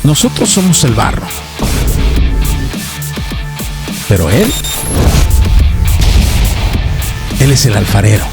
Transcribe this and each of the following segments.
Nosotros somos el barro, pero Él es el alfarero.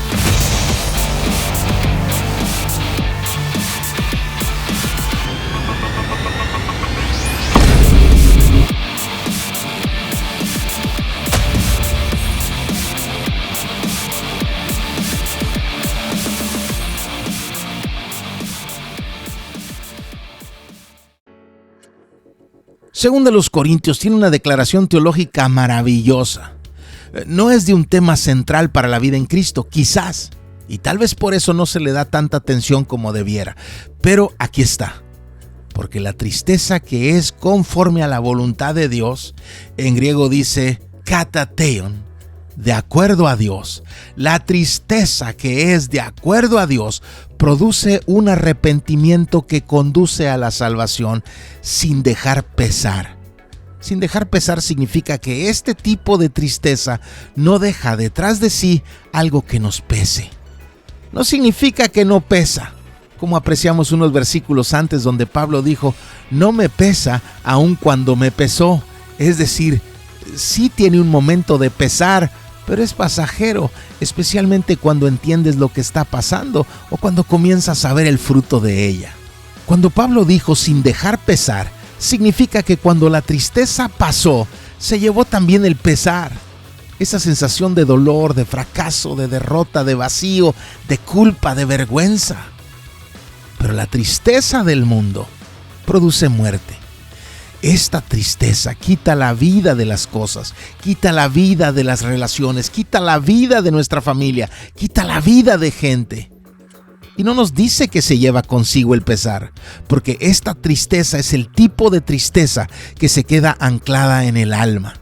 Según los Corintios, tiene una declaración teológica maravillosa. No es de un tema central para la vida en Cristo, quizás, y tal vez por eso no se le da tanta atención como debiera. Pero aquí está, porque la tristeza que es conforme a la voluntad de Dios, en griego dice katateion, de acuerdo a Dios. La tristeza que es de acuerdo a Dios produce un arrepentimiento que conduce a la salvación sin dejar pesar. Sin dejar pesar significa que este tipo de tristeza no deja detrás de sí algo que nos pese. No significa que no pesa, como apreciamos unos versículos antes donde Pablo dijo, no me pesa aun cuando me pesó. Es decir, sí tiene un momento de pesar, pero es pasajero, especialmente cuando entiendes lo que está pasando o cuando comienzas a ver el fruto de ella. Cuando Pablo dijo sin dejar pesar, significa que cuando la tristeza pasó, se llevó también el pesar. Esa sensación de dolor, de fracaso, de derrota, de vacío, de culpa, de vergüenza. Pero la tristeza del mundo produce muerte. Esta tristeza quita la vida de las cosas, quita la vida de las relaciones, quita la vida de nuestra familia, quita la vida de gente. Y no nos dice que se lleva consigo el pesar, porque esta tristeza es el tipo de tristeza que se queda anclada en el alma.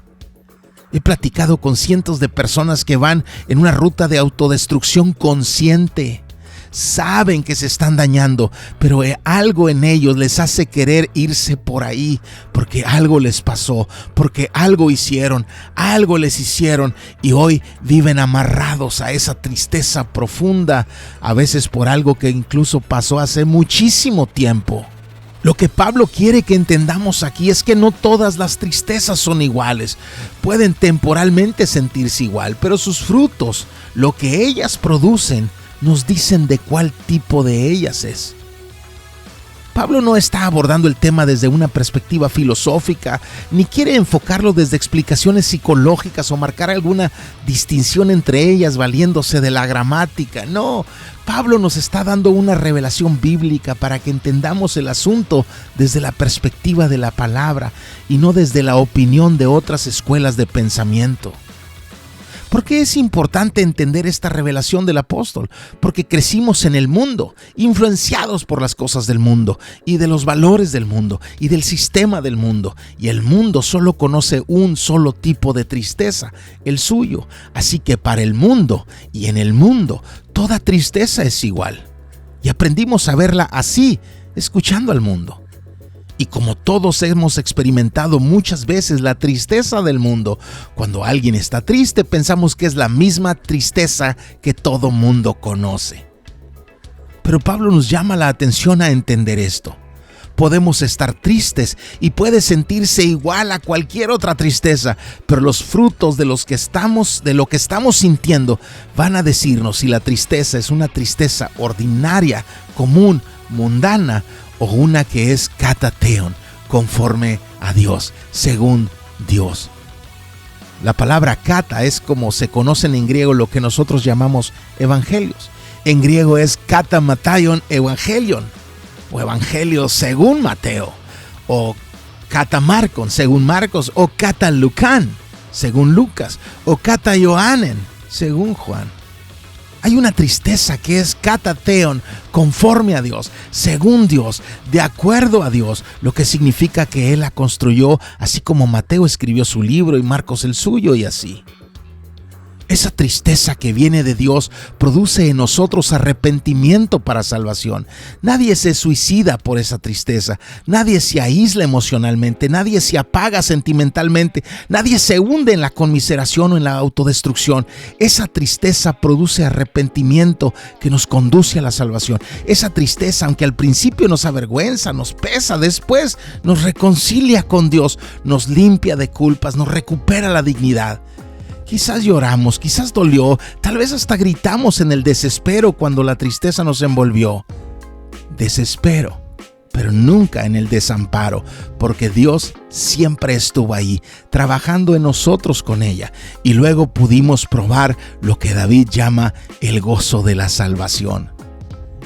He platicado con cientos de personas que van en una ruta de autodestrucción consciente. Saben que se están dañando, pero algo en ellos les hace querer irse por ahí, porque algo les pasó, porque algo hicieron, algo les hicieron, y hoy viven amarrados a esa tristeza profunda, a veces por algo que incluso pasó hace muchísimo tiempo. Lo que Pablo quiere que entendamos aquí es que no todas las tristezas son iguales. Pueden temporalmente sentirse igual, pero sus frutos, lo que ellas producen, nos dicen de cuál tipo de ellas es. Pablo no está abordando el tema desde una perspectiva filosófica, ni quiere enfocarlo desde explicaciones psicológicas o marcar alguna distinción entre ellas valiéndose de la gramática. No, Pablo nos está dando una revelación bíblica para que entendamos el asunto desde la perspectiva de la palabra y no desde la opinión de otras escuelas de pensamiento. ¿Por qué es importante entender esta revelación del apóstol? Porque crecimos en el mundo, influenciados por las cosas del mundo y de los valores del mundo y del sistema del mundo. Y el mundo solo conoce un solo tipo de tristeza, el suyo. Así que para el mundo y en el mundo, toda tristeza es igual. Y aprendimos a verla así, escuchando al mundo. Y como todos hemos experimentado muchas veces la tristeza del mundo, cuando alguien está triste pensamos que es la misma tristeza que todo mundo conoce. Pero Pablo nos llama la atención a entender esto. Podemos estar tristes y puede sentirse igual a cualquier otra tristeza, pero los frutos de lo que estamos sintiendo van a decirnos si la tristeza es una tristeza ordinaria, común, mundana, o una que es katateion, conforme a Dios, según Dios. La palabra kata es como se conocen en griego lo que nosotros llamamos evangelios. En griego es katamataion evangelion, o evangelio según Mateo, o katamarkon según Marcos, o katalukan según Lucas, o kataioanen según Juan. Hay una tristeza que es katateion, conforme a Dios, según Dios, de acuerdo a Dios, lo que significa que Él la construyó, así como Mateo escribió su libro y Marcos el suyo y así. Esa tristeza que viene de Dios produce en nosotros arrepentimiento para salvación. Nadie se suicida por esa tristeza, nadie se aísla emocionalmente, nadie se apaga sentimentalmente, nadie se hunde en la conmiseración o en la autodestrucción. Esa tristeza produce arrepentimiento que nos conduce a la salvación. Esa tristeza, aunque al principio nos avergüenza, nos pesa, después nos reconcilia con Dios, nos limpia de culpas, nos recupera la dignidad. Quizás lloramos, quizás dolió, tal vez hasta gritamos en el desespero cuando la tristeza nos envolvió. Desespero, pero nunca en el desamparo, porque Dios siempre estuvo ahí, trabajando en nosotros con ella. Y luego pudimos probar lo que David llama el gozo de la salvación.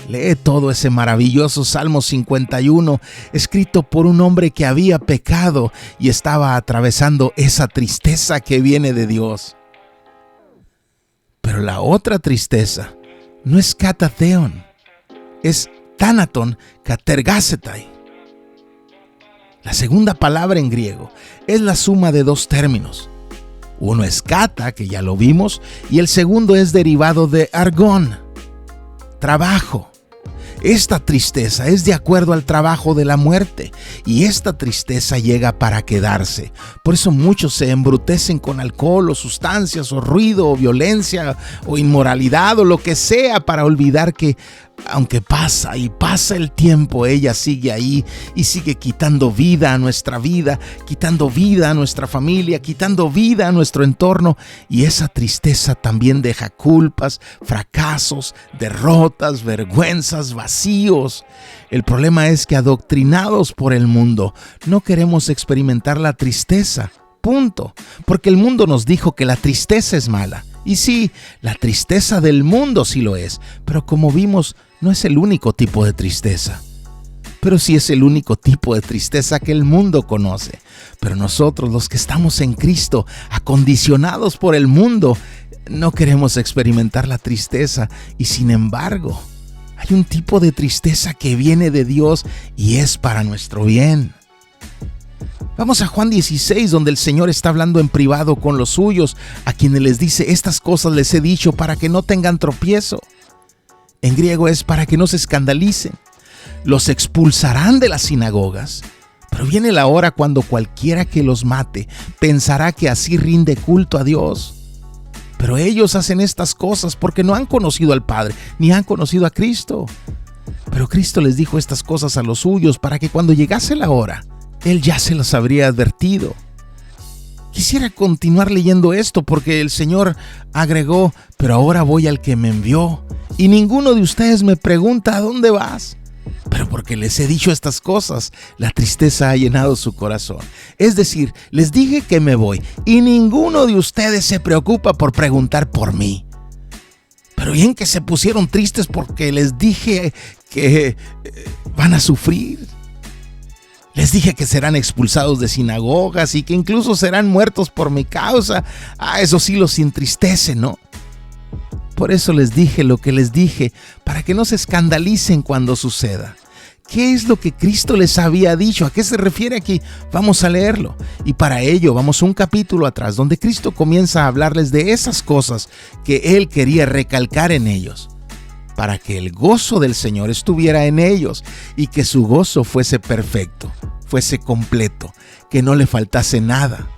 Lee todo ese maravilloso Salmo 51, escrito por un hombre que había pecado y estaba atravesando esa tristeza que viene de Dios. Pero la otra tristeza no es katatheon, es thanaton katergasetai. La segunda palabra en griego es la suma de dos términos. Uno es kata, que ya lo vimos, y el segundo es derivado de argón, trabajo. Esta tristeza es de acuerdo al trabajo de la muerte, y esta tristeza llega para quedarse. Por eso muchos se embrutecen con alcohol o sustancias o ruido o violencia o inmoralidad o lo que sea para olvidar que aunque pasa y pasa el tiempo, ella sigue ahí y sigue quitando vida a nuestra vida, quitando vida a nuestra familia, quitando vida a nuestro entorno. Y esa tristeza también deja culpas, fracasos, derrotas, vergüenzas, vacíos. El problema es que adoctrinados por el mundo, no queremos experimentar la tristeza. Punto. Porque el mundo nos dijo que la tristeza es mala. Y sí, la tristeza del mundo sí lo es, pero como vimos, no es el único tipo de tristeza. Pero sí es el único tipo de tristeza que el mundo conoce. Pero nosotros, los que estamos en Cristo, acondicionados por el mundo, no queremos experimentar la tristeza. Y sin embargo, hay un tipo de tristeza que viene de Dios y es para nuestro bien. Vamos a Juan 16, donde el Señor está hablando en privado con los suyos, a quienes les dice: estas cosas les he dicho para que no tengan tropiezo. En griego es para que no se escandalicen. Los expulsarán de las sinagogas, pero viene la hora cuando cualquiera que los mate pensará que así rinde culto a Dios. Pero ellos hacen estas cosas porque no han conocido al Padre, ni han conocido a Cristo. Pero Cristo les dijo estas cosas a los suyos para que cuando llegase la hora, Él ya se los habría advertido. Quisiera continuar leyendo esto porque el Señor agregó: pero ahora voy al que me envió, y ninguno de ustedes me pregunta ¿a dónde vas? Pero porque les he dicho estas cosas, la tristeza ha llenado su corazón. Es decir, les dije que me voy, y ninguno de ustedes se preocupa por preguntar por mí. Pero bien que se pusieron tristes porque les dije que van a sufrir. Les dije que serán expulsados de sinagogas y que incluso serán muertos por mi causa. Eso sí los entristece, ¿no? Por eso les dije lo que les dije, para que no se escandalicen cuando suceda. ¿Qué es lo que Cristo les había dicho? ¿A qué se refiere aquí? Vamos a leerlo. Y para ello vamos un capítulo atrás, donde Cristo comienza a hablarles de esas cosas que Él quería recalcar en ellos, para que el gozo del Señor estuviera en ellos y que su gozo fuese perfecto, fuese completo, que no le faltase nada.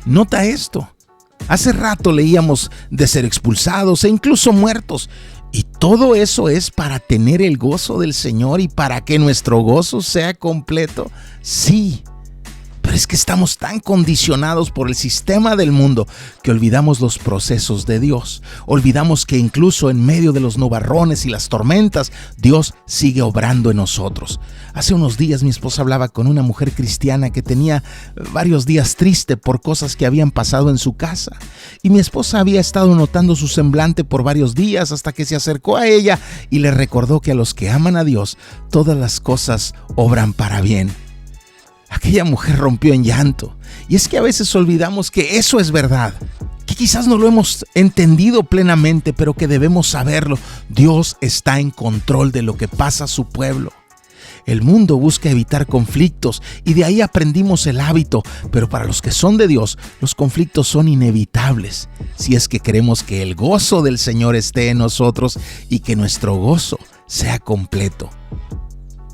Nota esto. Hace rato leíamos de ser expulsados e incluso muertos. Y todo eso es para tener el gozo del Señor y para que nuestro gozo sea completo. Sí. Pero es que estamos tan condicionados por el sistema del mundo que olvidamos los procesos de Dios. Olvidamos que incluso en medio de los nubarrones y las tormentas, Dios sigue obrando en nosotros. Hace unos días mi esposa hablaba con una mujer cristiana que tenía varios días triste por cosas que habían pasado en su casa. Y mi esposa había estado notando su semblante por varios días hasta que se acercó a ella y le recordó que a los que aman a Dios, todas las cosas obran para bien. Aquella mujer rompió en llanto. Y es que a veces olvidamos que eso es verdad, que quizás no lo hemos entendido plenamente, pero que debemos saberlo. Dios está en control de lo que pasa a su pueblo. El mundo busca evitar conflictos y de ahí aprendimos el hábito, pero para los que son de Dios, los conflictos son inevitables, si es que queremos que el gozo del Señor esté en nosotros y que nuestro gozo sea completo.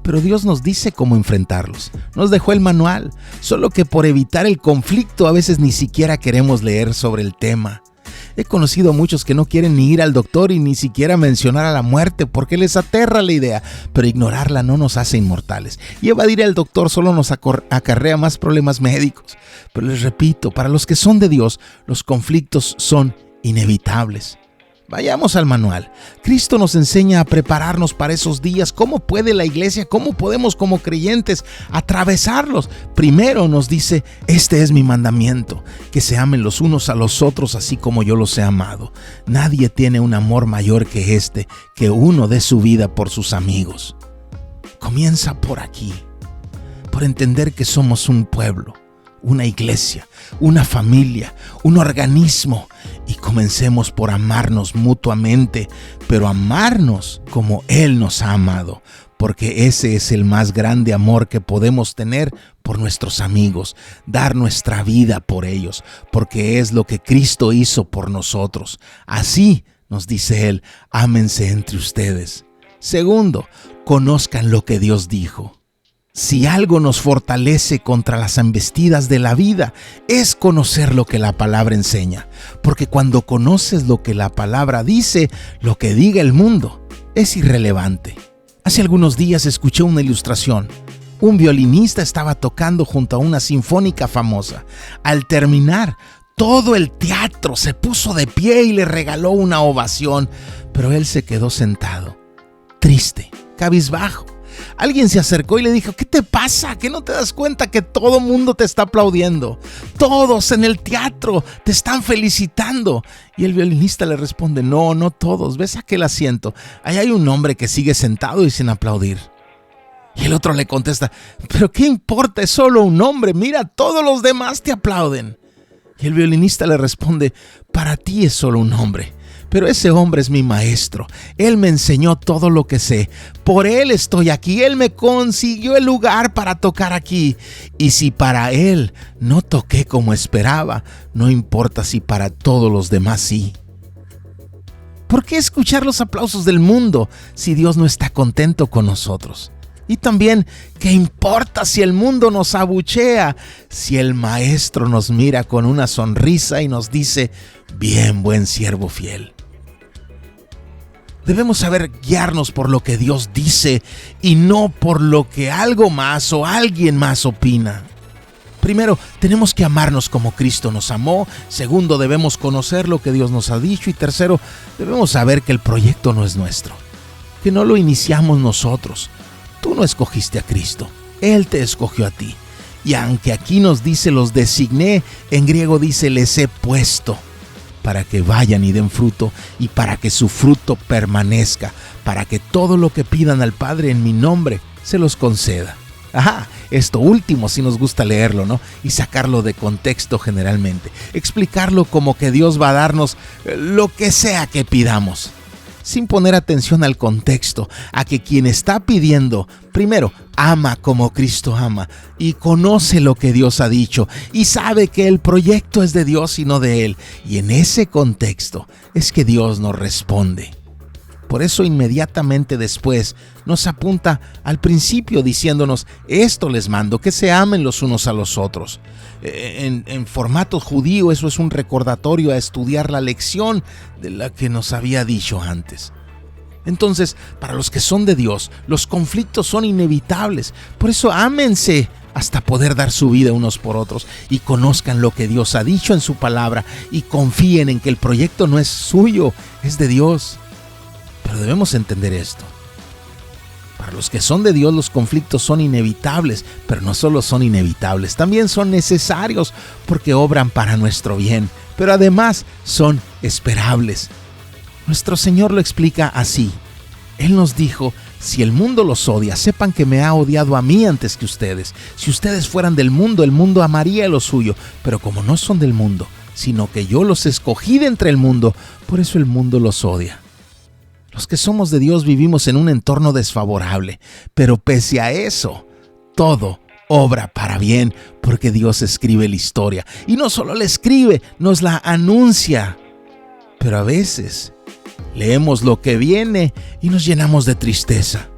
Pero Dios nos dice cómo enfrentarlos. Nos dejó el manual, solo que por evitar el conflicto a veces ni siquiera queremos leer sobre el tema. He conocido a muchos que no quieren ni ir al doctor y ni siquiera mencionar a la muerte porque les aterra la idea, pero ignorarla no nos hace inmortales. Y evadir al doctor solo nos acarrea más problemas médicos. Pero les repito, para los que son de Dios, los conflictos son inevitables. Vayamos al manual. Cristo nos enseña a prepararnos para esos días. ¿Cómo puede la iglesia, cómo podemos como creyentes atravesarlos? Primero nos dice, este es mi mandamiento, que se amen los unos a los otros así como yo los he amado. Nadie tiene un amor mayor que este, que uno dé su vida por sus amigos. Comienza por aquí, por entender que somos un pueblo, una iglesia, una familia, un organismo, y comencemos por amarnos mutuamente, pero amarnos como Él nos ha amado, porque ese es el más grande amor que podemos tener por nuestros amigos, dar nuestra vida por ellos, porque es lo que Cristo hizo por nosotros. Así, nos dice Él, ámense entre ustedes. Segundo, conozcan lo que Dios dijo. Si algo nos fortalece contra las embestidas de la vida, es conocer lo que la palabra enseña. Porque cuando conoces lo que la palabra dice, lo que diga el mundo es irrelevante. Hace algunos días escuché una ilustración. Un violinista estaba tocando junto a una sinfónica famosa. Al terminar, todo el teatro se puso de pie y le regaló una ovación, pero él se quedó sentado, triste, cabizbajo. Alguien se acercó y le dijo, ¿qué te pasa? ¿Que no te das cuenta que todo mundo te está aplaudiendo? Todos en el teatro te están felicitando. Y el violinista le responde, no todos, ves aquel asiento. Ahí hay un hombre que sigue sentado y sin aplaudir. Y el otro le contesta, ¿pero qué importa? Es solo un hombre, mira, todos los demás te aplauden. Y el violinista le responde, para ti es solo un hombre. Pero ese hombre es mi maestro. Él me enseñó todo lo que sé. Por él estoy aquí. Él me consiguió el lugar para tocar aquí. Y si para él no toqué como esperaba, no importa si para todos los demás sí. ¿Por qué escuchar los aplausos del mundo si Dios no está contento con nosotros? Y también, ¿qué importa si el mundo nos abuchea? Si el maestro nos mira con una sonrisa y nos dice, bien, buen siervo fiel. Debemos saber guiarnos por lo que Dios dice y no por lo que algo más o alguien más opina. Primero, tenemos que amarnos como Cristo nos amó. Segundo, debemos conocer lo que Dios nos ha dicho. Y tercero, debemos saber que el proyecto no es nuestro, que no lo iniciamos nosotros. Tú no escogiste a Cristo, Él te escogió a ti. Y aunque aquí nos dice los designé, en griego dice les he puesto, para que vayan y den fruto y para que su fruto permanezca, para que todo lo que pidan al Padre en mi nombre se los conceda. Ajá, esto último sí nos gusta leerlo, ¿no? Y sacarlo de contexto generalmente. Explicarlo como que Dios va a darnos lo que sea que pidamos, sin poner atención al contexto, a que quien está pidiendo, primero, ama como Cristo ama y conoce lo que Dios ha dicho y sabe que el proyecto es de Dios y no de Él. Y en ese contexto es que Dios nos responde. Por eso inmediatamente después nos apunta al principio diciéndonos, esto les mando, que se amen los unos a los otros. En formato judío eso es un recordatorio a estudiar la lección de la que nos había dicho antes. Entonces, para los que son de Dios, los conflictos son inevitables. Por eso ámense hasta poder dar su vida unos por otros y conozcan lo que Dios ha dicho en su palabra y confíen en que el proyecto no es suyo, es de Dios. Pero debemos entender esto. Para los que son de Dios, los conflictos son inevitables, pero no solo son inevitables, también son necesarios porque obran para nuestro bien, pero además son esperables. Nuestro Señor lo explica así. Él nos dijo, si el mundo los odia, sepan que me ha odiado a mí antes que ustedes. Si ustedes fueran del mundo, el mundo amaría lo suyo, pero como no son del mundo, sino que yo los escogí de entre el mundo, por eso el mundo los odia. Los que somos de Dios vivimos en un entorno desfavorable, pero pese a eso, todo obra para bien, porque Dios escribe la historia. Y no solo la escribe, nos la anuncia. Pero a veces leemos lo que viene y nos llenamos de tristeza.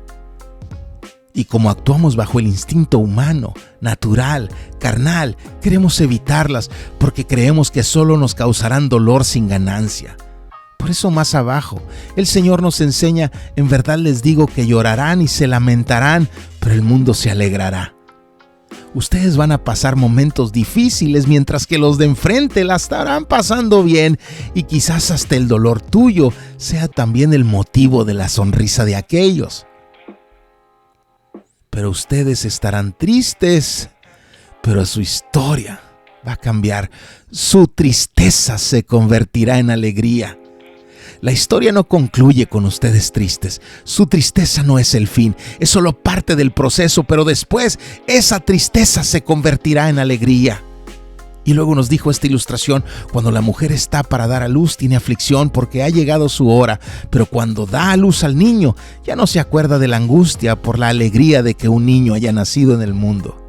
Y como actuamos bajo el instinto humano, natural, carnal, queremos evitarlas porque creemos que solo nos causarán dolor sin ganancia. Por eso más abajo, el Señor nos enseña: en verdad les digo que llorarán y se lamentarán, pero el mundo se alegrará. Ustedes van a pasar momentos difíciles mientras que los de enfrente la estarán pasando bien, y quizás hasta el dolor tuyo sea también el motivo de la sonrisa de aquellos. Pero ustedes estarán tristes, pero su historia va a cambiar. Su tristeza se convertirá en alegría. La historia no concluye con ustedes tristes. Su tristeza no es el fin, es solo parte del proceso, pero después esa tristeza se convertirá en alegría. Y luego nos dijo esta ilustración: cuando la mujer está para dar a luz, tiene aflicción porque ha llegado su hora, pero cuando da a luz al niño, ya no se acuerda de la angustia por la alegría de que un niño haya nacido en el mundo.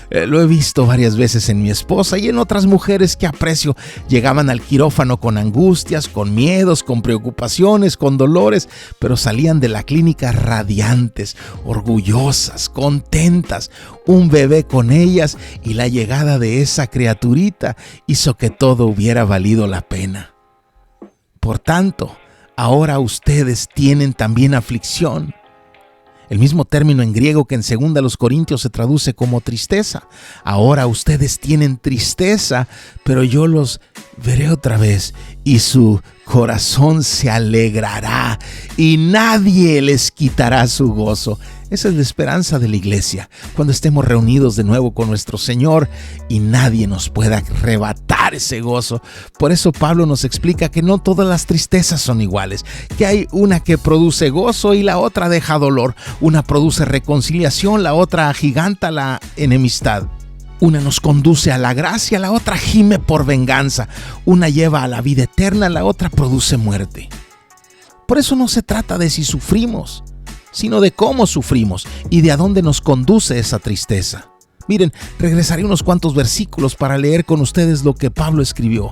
Lo he visto varias veces en mi esposa y en otras mujeres que aprecio. Llegaban al quirófano con angustias, con miedos, con preocupaciones, con dolores, pero salían de la clínica radiantes, orgullosas, contentas. Un bebé con ellas, y la llegada de esa criaturita hizo que todo hubiera valido la pena. Por tanto, ahora ustedes tienen también aflicción. El mismo término en griego que en 2 Corintios se traduce como tristeza. Ahora ustedes tienen tristeza, pero yo los veré otra vez y su corazón se alegrará y nadie les quitará su gozo. Esa es la esperanza de la iglesia, cuando estemos reunidos de nuevo con nuestro Señor y nadie nos pueda arrebatar ese gozo. Por eso Pablo nos explica que no todas las tristezas son iguales, que hay una que produce gozo y la otra deja dolor. Una produce reconciliación, la otra agiganta la enemistad. Una nos conduce a la gracia, la otra gime por venganza. Una lleva a la vida eterna, la otra produce muerte. Por eso no se trata de si sufrimos, sino de cómo sufrimos y de a dónde nos conduce esa tristeza. Miren, regresaré unos cuantos versículos para leer con ustedes lo que Pablo escribió.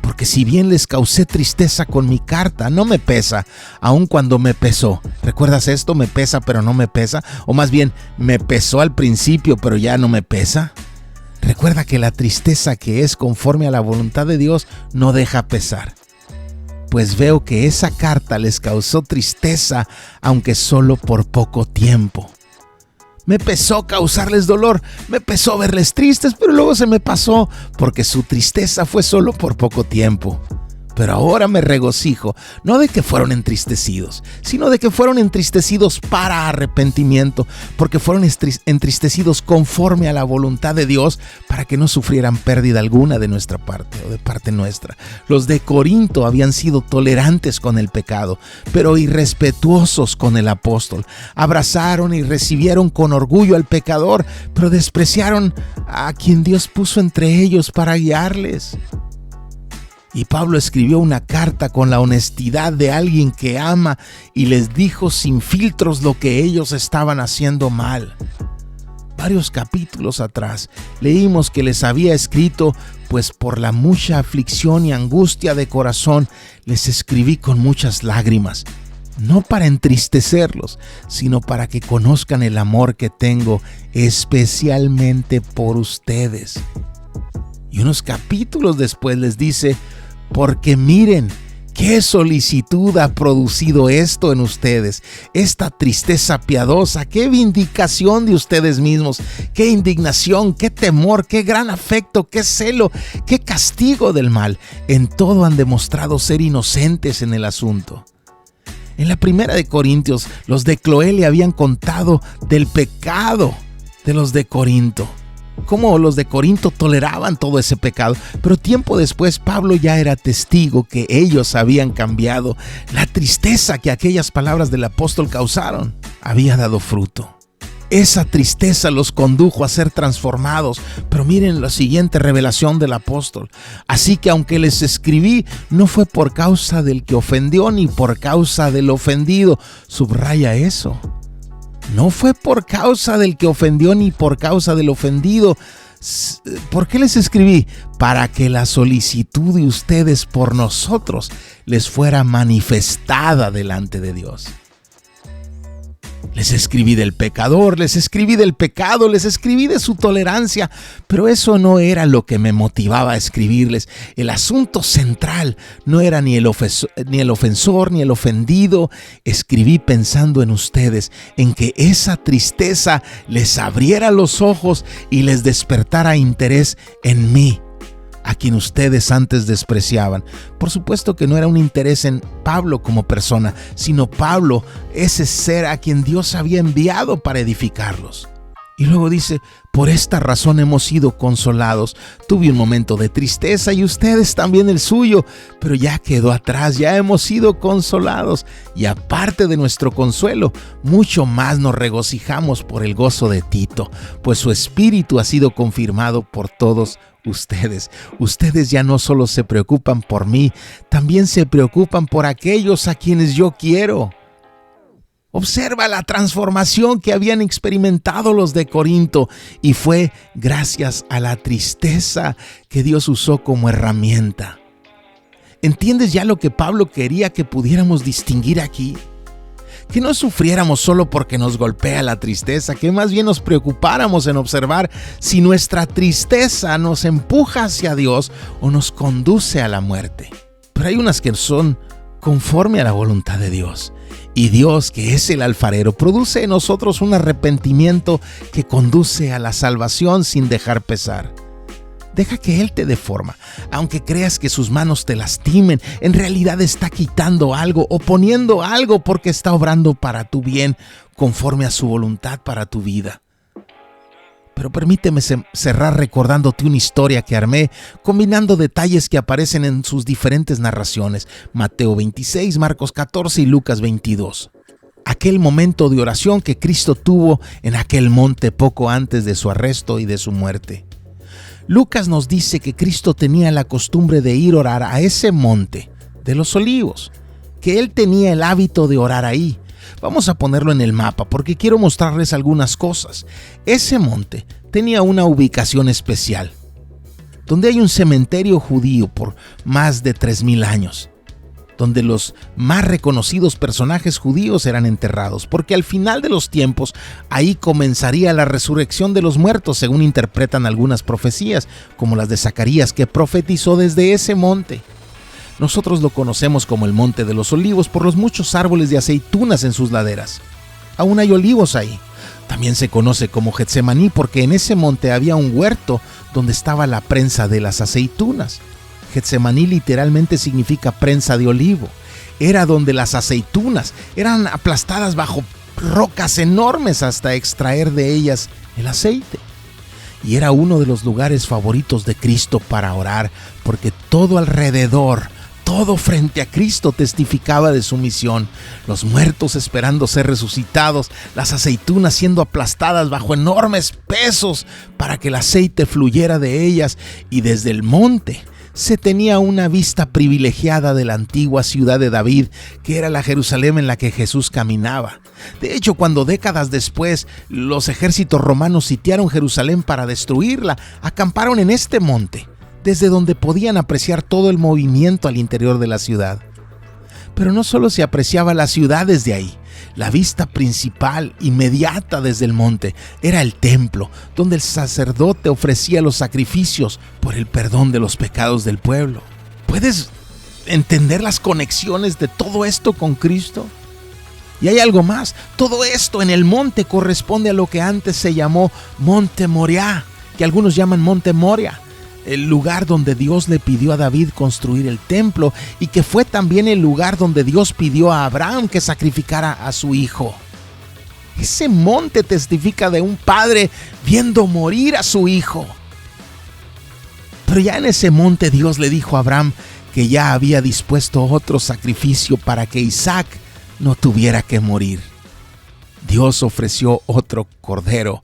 Porque si bien les causé tristeza con mi carta, no me pesa, aun cuando me pesó. ¿Recuerdas esto? Me pesa, pero no me pesa. O más bien, me pesó al principio, pero ya no me pesa. Recuerda que la tristeza que es conforme a la voluntad de Dios no deja pesar. Pues veo que esa carta les causó tristeza, aunque solo por poco tiempo. Me pesó causarles dolor, me pesó verles tristes, pero luego se me pasó, porque su tristeza fue solo por poco tiempo. Pero ahora me regocijo, no de que fueron entristecidos, sino de que fueron entristecidos para arrepentimiento, porque fueron entristecidos conforme a la voluntad de Dios, para que no sufrieran pérdida alguna de nuestra parte o de parte nuestra. Los de Corinto habían sido tolerantes con el pecado, pero irrespetuosos con el apóstol. Abrazaron y recibieron con orgullo al pecador, pero despreciaron a quien Dios puso entre ellos para guiarles. Y Pablo escribió una carta con la honestidad de alguien que ama y les dijo sin filtros lo que ellos estaban haciendo mal. Varios capítulos atrás leímos que les había escrito: pues por la mucha aflicción y angustia de corazón les escribí con muchas lágrimas, no para entristecerlos, sino para que conozcan el amor que tengo especialmente por ustedes. Y unos capítulos después les dice: porque miren, qué solicitud ha producido esto en ustedes, esta tristeza piadosa, qué vindicación de ustedes mismos, qué indignación, qué temor, qué gran afecto, qué celo, qué castigo del mal. En todo han demostrado ser inocentes en el asunto. En la primera de Corintios, los de Cloé le habían contado del pecado de los de Corinto. Cómo los de Corinto toleraban todo ese pecado, pero tiempo después Pablo ya era testigo que ellos habían cambiado. La tristeza que aquellas palabras del apóstol causaron había dado fruto. Esa tristeza los condujo a ser transformados. Pero miren la siguiente revelación del apóstol. Así que aunque les escribí, no fue por causa del que ofendió ni por causa del ofendido. Subraya eso. No fue por causa del que ofendió ni por causa del ofendido. ¿Por qué les escribí? Para que la solicitud de ustedes por nosotros les fuera manifestada delante de Dios. Les escribí del pecador, les escribí del pecado, les escribí de su tolerancia, pero eso no era lo que me motivaba a escribirles. El asunto central no era ni el ofensor ni el ofendido. Escribí pensando en ustedes, en que esa tristeza les abriera los ojos y les despertara interés en mí, a quien ustedes antes despreciaban. Por supuesto que no era un interés en Pablo como persona, sino Pablo, ese ser a quien Dios había enviado para edificarlos. Y luego dice, por esta razón hemos sido consolados. Tuve un momento de tristeza y ustedes también el suyo, pero ya quedó atrás, ya hemos sido consolados. Y aparte de nuestro consuelo, mucho más nos regocijamos por el gozo de Tito, pues su espíritu ha sido confirmado por todos ustedes. Ustedes ya no solo se preocupan por mí, también se preocupan por aquellos a quienes yo quiero. Observa la transformación que habían experimentado los de Corinto, y fue gracias a la tristeza que Dios usó como herramienta. ¿Entiendes ya lo que Pablo quería que pudiéramos distinguir aquí? Que no sufriéramos solo porque nos golpea la tristeza, que más bien nos preocupáramos en observar si nuestra tristeza nos empuja hacia Dios o nos conduce a la muerte. Pero hay unas que son conforme a la voluntad de Dios. Y Dios, que es el alfarero, produce en nosotros un arrepentimiento que conduce a la salvación sin dejar pesar. Deja que Él te deforma. Aunque creas que sus manos te lastimen, en realidad está quitando algo o poniendo algo porque está obrando para tu bien, conforme a su voluntad para tu vida. Pero permíteme cerrar recordándote una historia que armé, combinando detalles que aparecen en sus diferentes narraciones: Mateo 26, Marcos 14 y Lucas 22. Aquel momento de oración que Cristo tuvo en aquel monte poco antes de su arresto y de su muerte. Lucas nos dice que Cristo tenía la costumbre de ir a orar a ese monte de los Olivos, que Él tenía el hábito de orar ahí. Vamos a ponerlo en el mapa porque quiero mostrarles algunas cosas. Ese monte tenía una ubicación especial, donde hay un cementerio judío por más de 3000 años, donde los más reconocidos personajes judíos eran enterrados, porque al final de los tiempos ahí comenzaría la resurrección de los muertos, según interpretan algunas profecías, como las de Zacarías, que profetizó desde ese monte. Nosotros lo conocemos como el Monte de los Olivos por los muchos árboles de aceitunas en sus laderas. Aún hay olivos ahí. También se conoce como Getsemaní porque en ese monte había un huerto donde estaba la prensa de las aceitunas. Getsemaní literalmente significa prensa de olivo. Era donde las aceitunas eran aplastadas bajo rocas enormes hasta extraer de ellas el aceite. Y era uno de los lugares favoritos de Cristo para orar, porque todo alrededor, todo frente a Cristo testificaba de su misión. Los muertos esperando ser resucitados, las aceitunas siendo aplastadas bajo enormes pesos para que el aceite fluyera de ellas, y desde el monte se tenía una vista privilegiada de la antigua ciudad de David, que era la Jerusalén en la que Jesús caminaba. De hecho, cuando décadas después los ejércitos romanos sitiaron Jerusalén para destruirla, acamparon en este monte, desde donde podían apreciar todo el movimiento al interior de la ciudad. Pero no solo se apreciaba la ciudad desde ahí. La vista principal, inmediata desde el monte, era el templo, donde el sacerdote ofrecía los sacrificios por el perdón de los pecados del pueblo. ¿Puedes entender las conexiones de todo esto con Cristo? Y hay algo más. Todo esto en el monte corresponde a lo que antes se llamó Monte Moriah, que algunos llaman Monte Moria, el lugar donde Dios le pidió a David construir el templo, y que fue también el lugar donde Dios pidió a Abraham que sacrificara a su hijo. Ese monte testifica de un padre viendo morir a su hijo. Pero ya en ese monte Dios le dijo a Abraham que ya había dispuesto otro sacrificio para que Isaac no tuviera que morir. Dios ofreció otro cordero.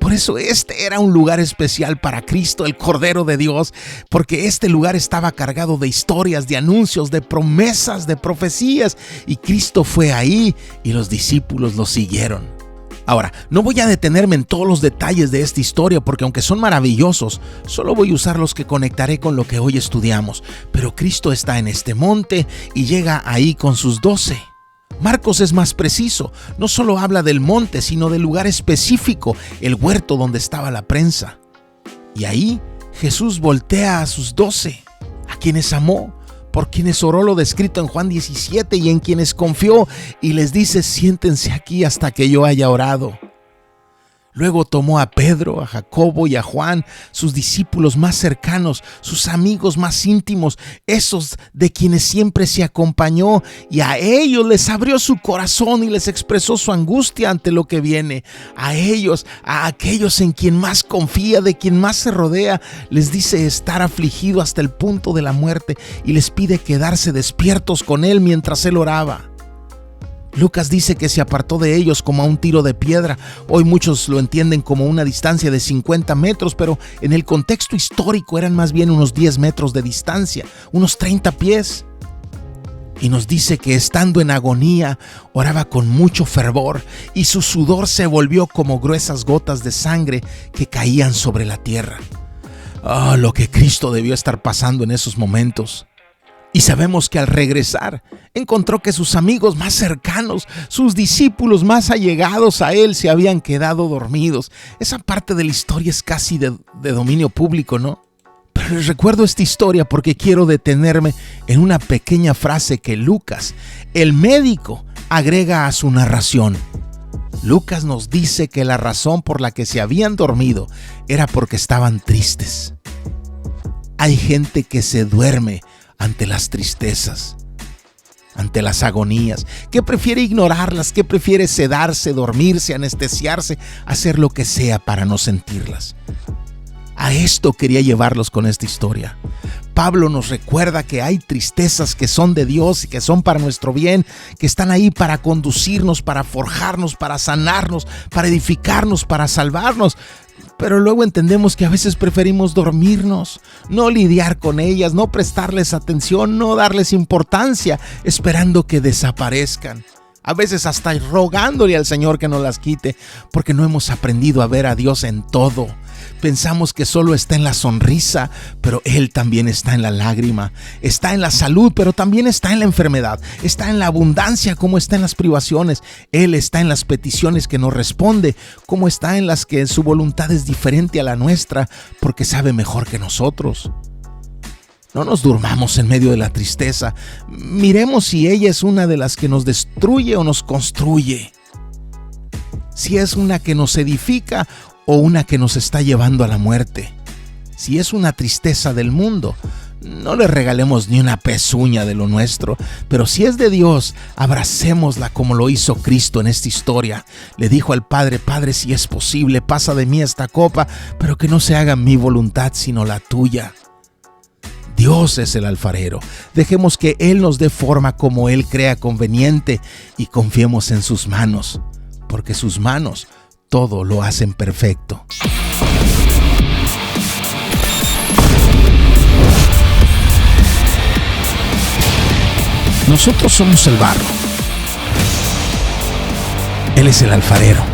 Por eso este era un lugar especial para Cristo, el Cordero de Dios, porque este lugar estaba cargado de historias, de anuncios, de promesas, de profecías, y Cristo fue ahí y los discípulos lo siguieron. Ahora, no voy a detenerme en todos los detalles de esta historia porque aunque son maravillosos, solo voy a usar los que conectaré con lo que hoy estudiamos. Pero Cristo está en este monte y llega ahí con sus 12. Marcos es más preciso, no solo habla del monte, sino del lugar específico, el huerto donde estaba la prensa. Y ahí Jesús voltea a sus 12, a quienes amó, por quienes oró lo descrito en Juan 17 y en quienes confió, y les dice: siéntense aquí hasta que yo haya orado. Luego tomó a Pedro, a Jacobo y a Juan, sus discípulos más cercanos, sus amigos más íntimos, esos de quienes siempre se acompañó, y a ellos les abrió su corazón y les expresó su angustia ante lo que viene. A ellos, a aquellos en quien más confía, de quien más se rodea, les dice estar afligido hasta el punto de la muerte y les pide quedarse despiertos con él mientras él oraba. Lucas dice que se apartó de ellos como a un tiro de piedra. Hoy muchos lo entienden como una distancia de 50 metros, pero en el contexto histórico eran más bien unos 10 metros de distancia, unos 30 pies. Y nos dice que estando en agonía, oraba con mucho fervor y su sudor se volvió como gruesas gotas de sangre que caían sobre la tierra. Oh, lo que Cristo debió estar pasando en esos momentos. Y sabemos que al regresar, encontró que sus amigos más cercanos, sus discípulos más allegados a él, se habían quedado dormidos. Esa parte de la historia es casi de dominio público, ¿no? Pero les recuerdo esta historia porque quiero detenerme en una pequeña frase que Lucas, el médico, agrega a su narración. Lucas nos dice que la razón por la que se habían dormido era porque estaban tristes. Hay gente que se duerme ante las tristezas, ante las agonías, que prefiere ignorarlas, que prefiere sedarse, dormirse, anestesiarse, hacer lo que sea para no sentirlas. A esto quería llevarlos con esta historia. Pablo nos recuerda que hay tristezas que son de Dios y que son para nuestro bien, que están ahí para conducirnos, para forjarnos, para sanarnos, para edificarnos, para salvarnos. Pero luego entendemos que a veces preferimos dormirnos, no lidiar con ellas, no prestarles atención, no darles importancia, esperando que desaparezcan. A veces hasta rogándole al Señor que nos las quite, porque no hemos aprendido a ver a Dios en todo. Pensamos que solo está en la sonrisa, pero Él también está en la lágrima. Está en la salud, pero también está en la enfermedad. Está en la abundancia, como está en las privaciones. Él está en las peticiones que nos responde, como está en las que su voluntad es diferente a la nuestra, porque sabe mejor que nosotros. No nos durmamos en medio de la tristeza. Miremos si ella es una de las que nos destruye o nos construye. Si es una que nos edifica o una que nos está llevando a la muerte. Si es una tristeza del mundo, no le regalemos ni una pezuña de lo nuestro. Pero si es de Dios, abracémosla como lo hizo Cristo en esta historia. Le dijo al Padre: Padre, si es posible, pasa de mí esta copa, pero que no se haga mi voluntad sino la tuya. Dios es el alfarero. Dejemos que Él nos dé forma como Él crea conveniente y confiemos en sus manos, porque sus manos todo lo hacen perfecto. Nosotros somos el barro. Él es el alfarero.